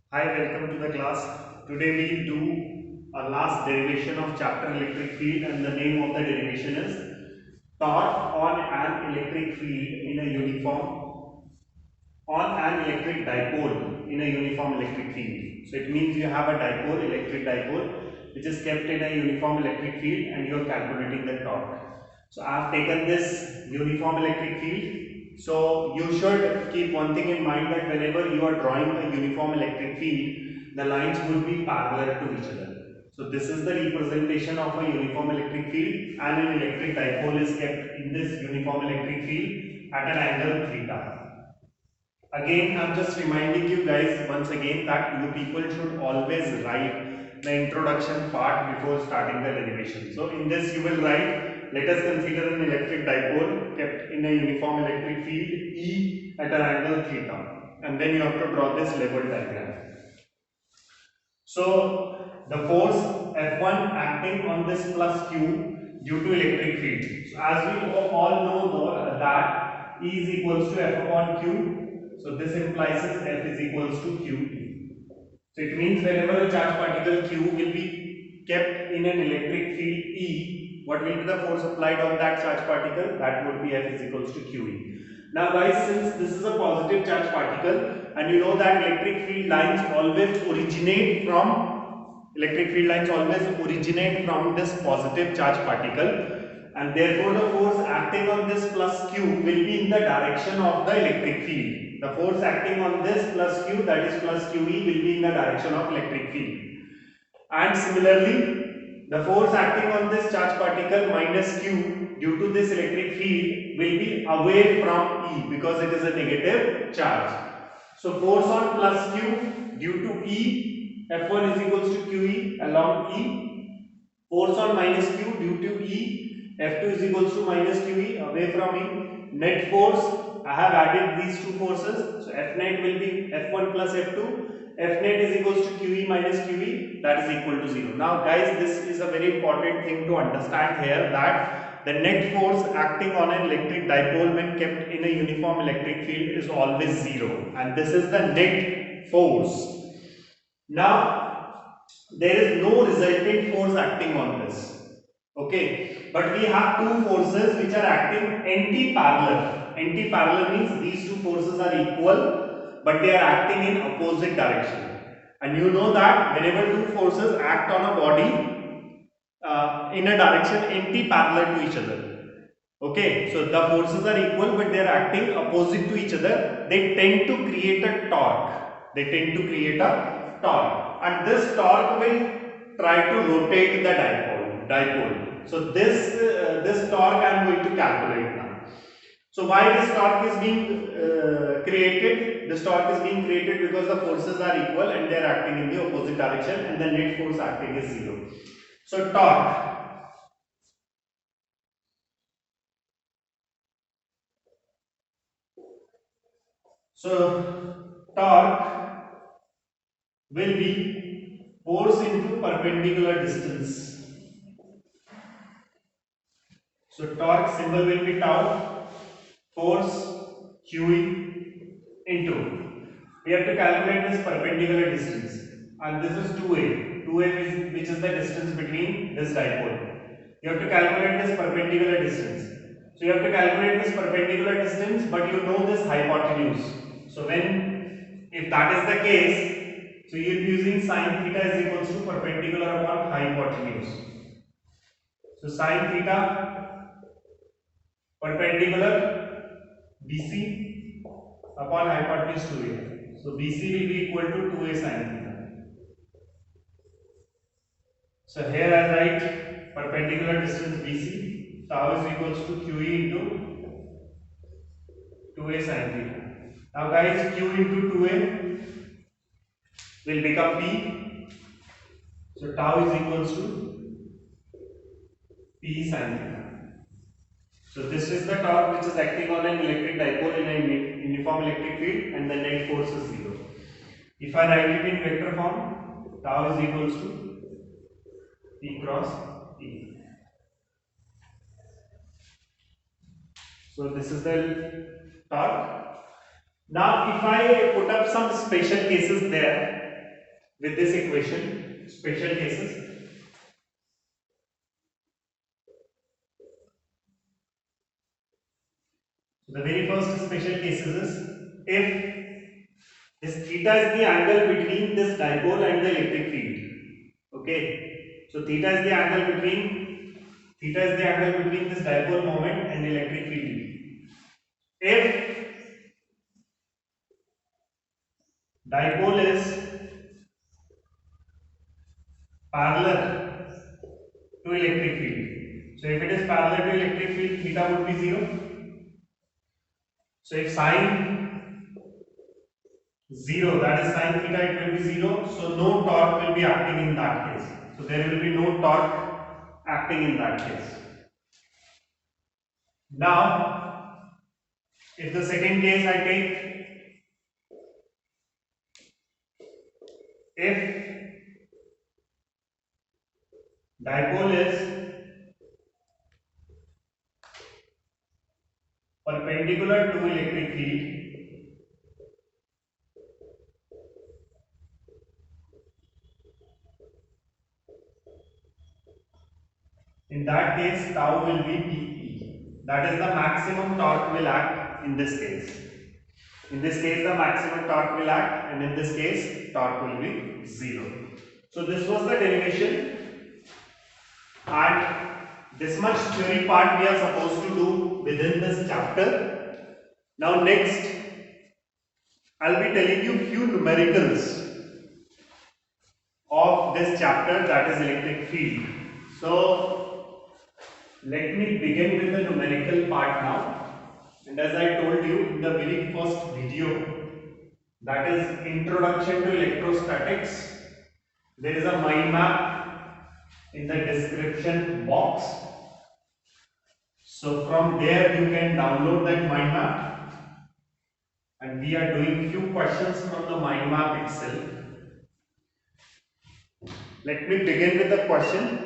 Hi, welcome to the class. Today we do a last derivation of chapter electric field, and the name of the derivation is torque on an electric field in a uniform on an electric dipole in a uniform electric field. So it means you have a dipole, electric dipole, which is kept in a uniform electric field and you are calculating the torque. So I have taken this uniform electric field. So you should keep one thing in mind, that whenever you are drawing a uniform electric field, the lines would be parallel to each other. So this is the representation of a uniform electric field, and an electric dipole is kept in this uniform electric field at an angle theta. Again, I'm just reminding you guys once again that you people should always write the introduction part before starting the derivation. So in this you will write, let us consider an electric dipole kept in a uniform electric field E at an angle theta, and then you have to draw this level diagram. So the force F1 acting on this plus Q due to electric field. So as we all know though, that E is equals to F upon Q. So this implies F is equals to QE. So it means whenever a charge particle Q will be kept in an electric field E, what will be the force applied on that charge particle? That would be F is equals to QE. Now guys, since this is a positive charge particle, and you know that electric field lines always originate from this positive charge particle, and therefore the force acting on this plus Q will be in the direction of the electric field. The force acting on this plus Q, that is plus QE, will be in the direction of electric field. And similarly, the force acting on this charge particle minus Q due to this electric field will be away from E, because it is a negative charge. So force on plus Q due to E, F1 is equals to QE along E. Force on minus Q due to E, F2 is equals to minus QE away from E. Net force, I have added these two forces. So F net will be F1 plus F2. F net is equals to QE minus QE, that is equal to 0. Now guys, this is a very important thing to understand here, that the net force acting on an electric dipole when kept in a uniform electric field is always 0, and this is the net force. Now there is no resultant force acting on this, okay, but we have two forces which are acting anti-parallel. Anti-parallel means these two forces are equal, but they are acting in opposite direction. And you know that whenever two forces act on a body in a direction anti-parallel to each other, okay, so the forces are equal but they are acting opposite to each other, they tend to create a torque. And this torque will try to rotate the dipole. So this torque I am going to calculate now. So why this torque is being created? This torque is being created because the forces are equal and they are acting in the opposite direction, and the net force acting is 0. So torque. So torque will be force into perpendicular distance. So torque symbol will be tau, force QE into, we have to calculate this perpendicular distance, and this is 2a. 2a is, which is the distance between this dipole. You have to calculate this perpendicular distance. So you have to calculate this perpendicular distance, but you know this hypotenuse. So when, if that is the case, so you are using sine theta is equals to perpendicular upon hypotenuse. So sine theta perpendicular BC upon hypotenuse 2a. So BC will be equal to 2a sine theta. So here I write perpendicular distance BC, tau is equals to QE into 2a sine theta. Now guys, Q into 2a will become P. So tau is equals to P sine theta. So this is the torque which is acting on an electric dipole in a uniform electric field, and the net force is 0. If I write it in vector form, tau is equals to P cross E. So this is the torque. Now if I put up some special cases there, with this equation, special cases. The very first special cases is if this theta is the angle between this dipole and the electric field. Okay, so theta is the angle between this dipole moment and electric field. If dipole is parallel to electric field, so if it is parallel to electric field, theta would be 0. So if sine 0, that is sine theta, it will be 0. So no torque will be acting in that case. So there will be no torque acting in that case. Now, if the second case I take, if dipole is perpendicular to electric field, in that case tau will be Pe. That is the maximum torque will act in this case. In this case the maximum torque will act, and in this case torque will be 0. So this was the derivation, and this much theory part we are supposed to do within this chapter. Now next I'll be telling you few numericals of this chapter, that is electric field. So let me begin with the numerical part now. And as I told you in the very first video, that is Introduction to Electrostatics, there is a mind map in the description box. So from there you can download that mind map, and we are doing few questions from the mind map itself. Let me begin with the question.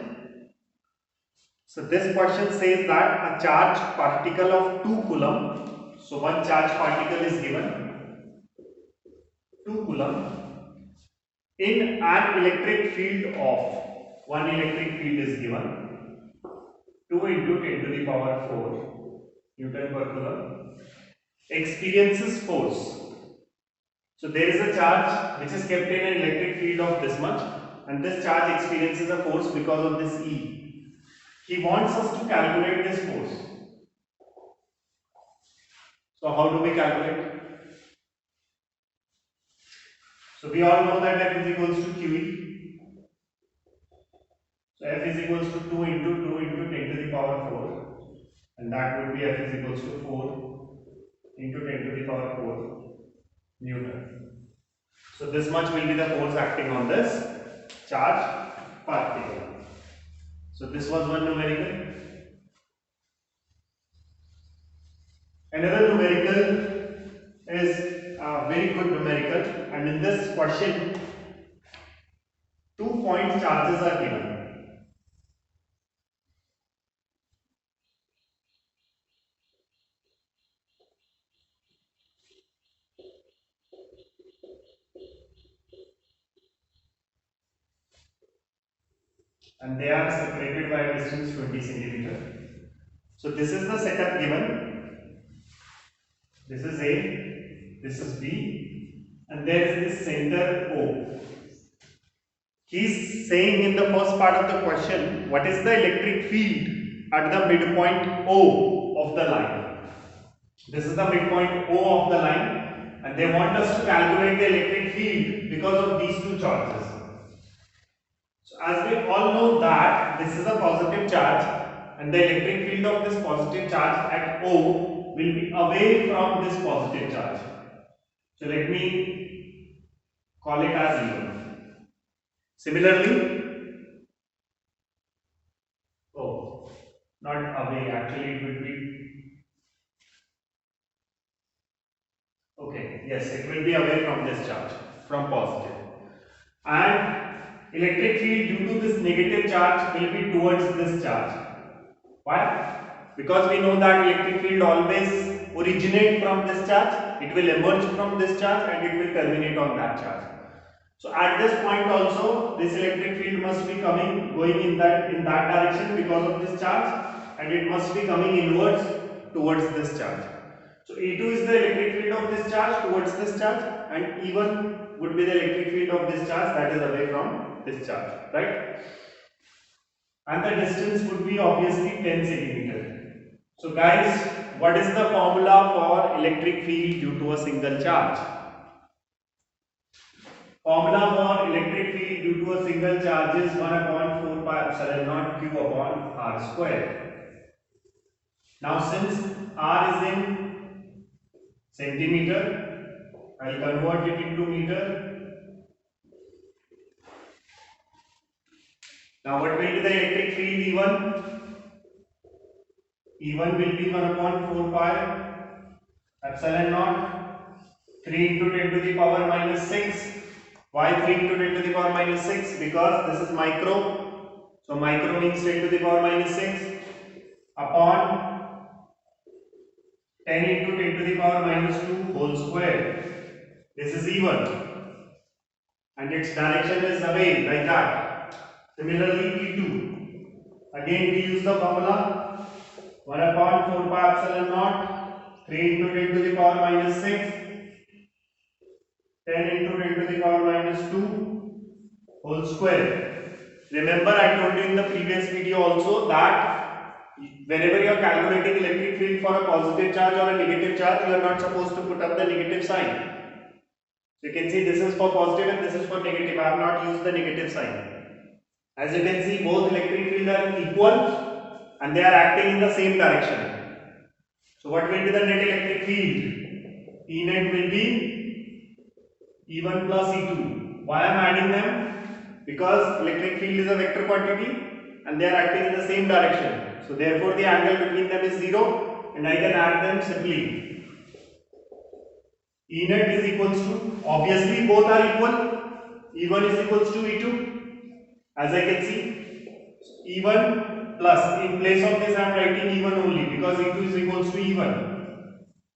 So this question says that a charged particle of 2 coulomb, so one charged particle is given, 2 coulomb, in an electric field of, one electric field is given, 2 into 10 to the power 4 Newton per coulomb, experiences force. So there is a charge which is kept in an electric field of this much, and this charge experiences a force because of this E. He wants us to calculate this force. So how do we calculate? So we all know that F is equals to QE. So F is equals to 2 into 10 to the power 4, and that would be F is equals to 4 into 10 to the power 4 Newton. So this much will be the force acting on this charged particle. So this was one numerical. Another numerical is a very good numerical, and in this question 2 point charges are given. And they are separated by a distance 20 centimeter. So this is the setup given. This is A, this is B, and there is this center O. He is saying in the first part of the question, what is the electric field at the midpoint O of the line? This is the midpoint O of the line, and they want us to calculate the electric field because of these two charges. So as we all know that this is a positive charge, and the electric field of this positive charge at O will be away from this positive charge. So let me call it as 0. Similarly, not away, actually it would be, okay, yes, it will be away from this charge, from positive. And electric field due to this negative charge will be towards this charge. Why? Because we know that electric field always originate from this charge, it will emerge from this charge, and it will terminate on that charge. So at this point also this electric field must be going in that direction because of this charge, and it must be coming inwards towards this charge. So E2 is the electric field of this charge towards this charge, and E1 would be the electric field of this charge that is away from this charge, right? And the distance would be obviously 10 centimeter. So guys, what is the formula for electric field due to a single charge? Formula for electric field due to a single charge is 1 upon 4 pi epsilon naught q upon r square. Now since r is in centimeter, I will convert it into meter. Now what will be the electric field E1? E1 will be 1 upon 4 pi epsilon naught 3 into 10 to the power minus 6. Why 3 into 10 to the power minus 6? Because this is micro. So micro means 10 to the power minus 6 upon 10 into 10 to the power minus 2 whole square. This is E1 and its direction is away like that. Similarly E2. Again we use the formula 1 upon 4 pi epsilon naught 3 into 10 to the power minus 6 10 into 10 to the power minus 2 whole square. Remember I told you in the previous video also that whenever you are calculating electric field for a positive charge or a negative charge, you are not supposed to put up the negative sign. So you can see this is for positive and this is for negative. I have not used the negative sign. As you can see, both electric field are equal and they are acting in the same direction. So what will be the net electric field? E net will be E1 plus E2. Why I am adding them? Because electric field is a vector quantity and they are acting in the same direction. So therefore the angle between them is 0 and I can add them simply. E net is equals to, obviously both are equal. E1 is equals to E2. As I can see, E1 plus, in place of this I am writing E1 only because E2 is equals to E1.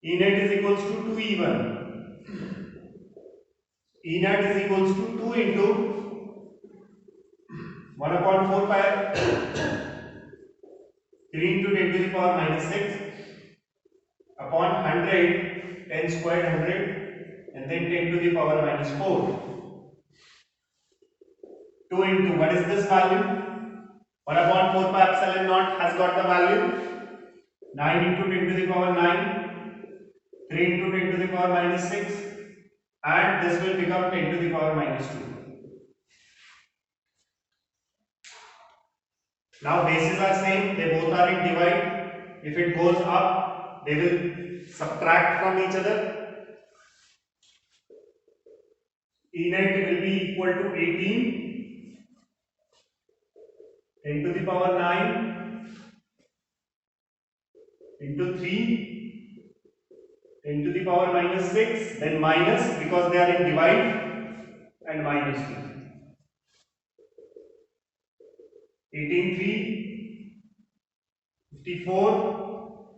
E net is equals to 2E1. E net is equals to 2 into 1 upon 4 pi 3 into 10 to the power minus 6 upon 100, 10 squared 100 and then 10 to the power minus 4. 2 into, what is this value? 1 upon 4 pi epsilon naught has got the value 9 into 10 to the power 9, 3 into 10 to the power minus 6 and this will become 10 to the power minus 2. Now bases are same, they both are in divide. If it goes up, they will subtract from each other. E net will be equal to 18 10 to the power 9 into 3 10 to the power minus 6, then minus because they are in divide and minus 2. 18 3 54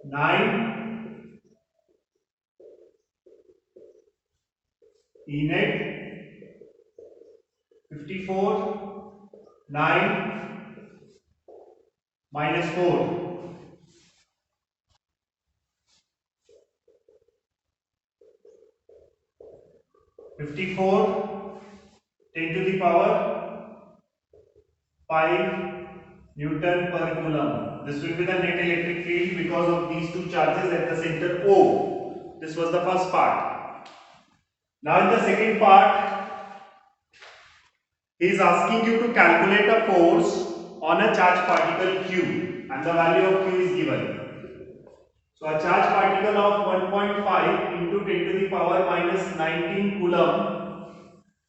9 E net 54 9 minus 4. 54 10 to the power 5 Newton per coulomb. This will be the net electric field because of these two charges at the center O. This was the first part. Now in the second part, he is asking you to calculate a force on a charged particle Q and the value of Q is given. So a charged particle of 1.5 into 10 to the power minus 19 coulomb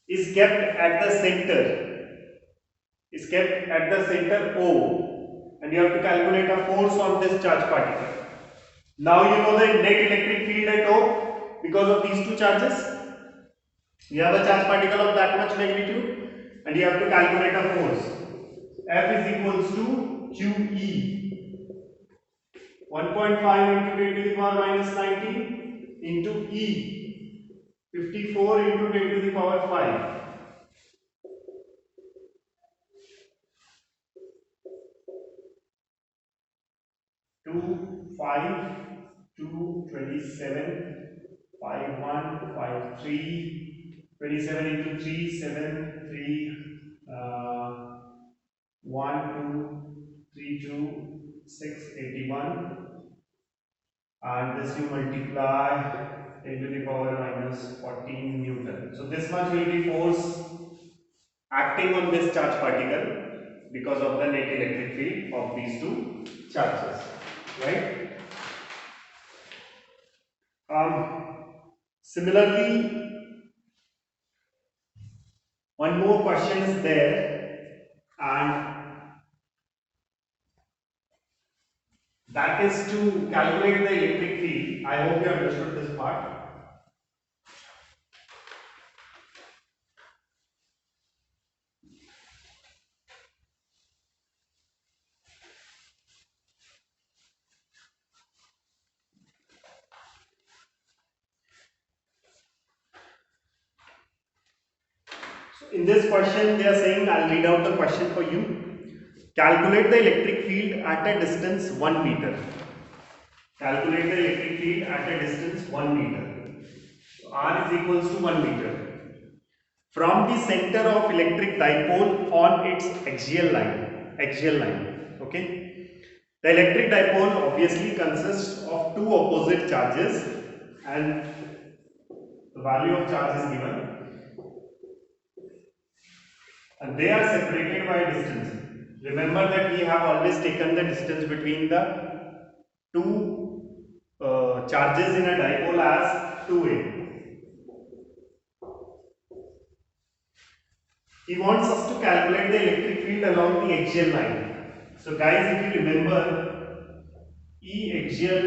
is kept at the center. O and you have to calculate a force on this charged particle. Now you know the net electric field at O because of these two charges. You have a charged particle of that much magnitude and you have to calculate a force. F is equals to QE. 1.5 into 10 to the power minus 19 into E. 54 into 10 to the power 5. 2, 5, 2, 27, 5, 1, 5, 3, 27 into 3, 7, 3, 1, 2, 3, 2, 6, 81. And this you multiply 10 to the power minus 14 Newton. So this much will be force acting on this charge particle because of the net electric field of these two charges, right? Similarly, one more question is there, and that is to calculate the electric field. I hope you understood this part. So in this question, they are saying, I'll read out the question for you. Calculate the electric field at a distance 1 meter. Calculate the electric field at a distance 1 meter. So R is equals to 1 meter. From the center of electric dipole on its axial line, okay. The electric dipole obviously consists of two opposite charges, and the value of charge is given, and they are separated by distance. Remember that we have always taken the distance between the two charges in a dipole as 2a. He wants us to calculate the electric field along the axial line. So guys, if you remember, E axial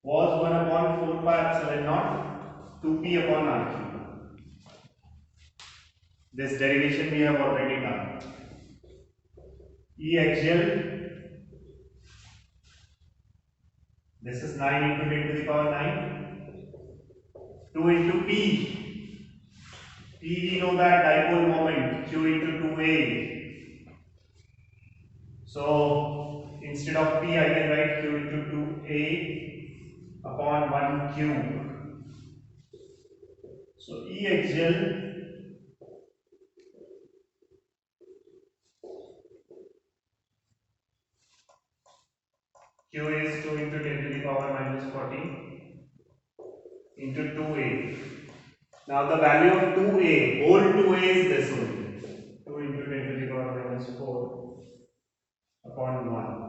was 1 upon 4 pi epsilon naught 2p upon r cube. This derivation we have already done. E axial, this is 9 into 10 to the power 9, 2 into p. P we know that dipole moment, Q into 2a. So instead of P I can write Q into 2a upon 1 cube. So E axial Q is 2 into 10 to the power minus 14 into 2a. Now the value of 2a, whole 2a is this only. 2 into 10 to the power minus 4 upon 1.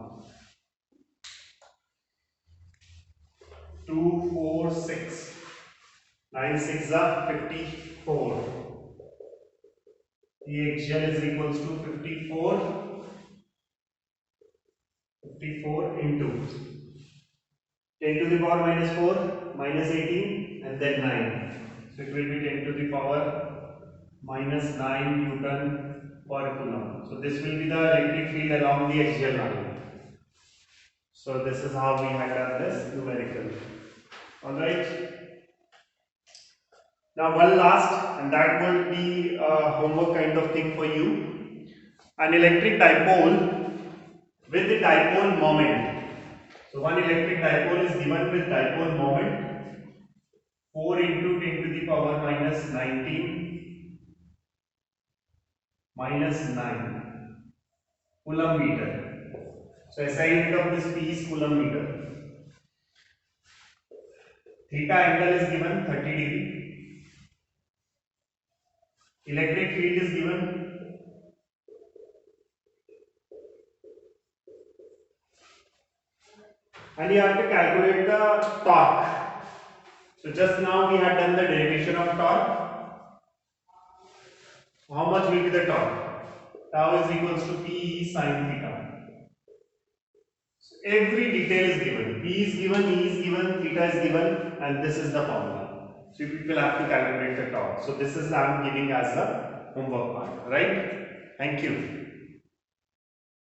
2, 4, 6. 9, 6 are 54. The axial is equals to 54 into 10 to the power minus 4 minus 18 and then 9. So it will be 10 to the power minus 9 Newton per coulomb. So this will be the electric field along the axial line. So this is how we had done this numerical. Alright. Now one last, and that will be a homework kind of thing for you. An electric dipole with the dipole moment. So one electric dipole is given with dipole moment 4 into 10 to the power minus 19 minus 9 coulomb meter. So SI unit of this P is coulomb meter. Theta angle is given 30 degree. Electric field is given, and you have to calculate the torque. So just now we had done the derivation of torque. How much will be the torque? Tau is equals to P sin theta. So every detail is given. P is given, E is given, theta is given, and this is the formula. So you will have to calculate the torque. So this is I am giving as the homework part, right? Thank you.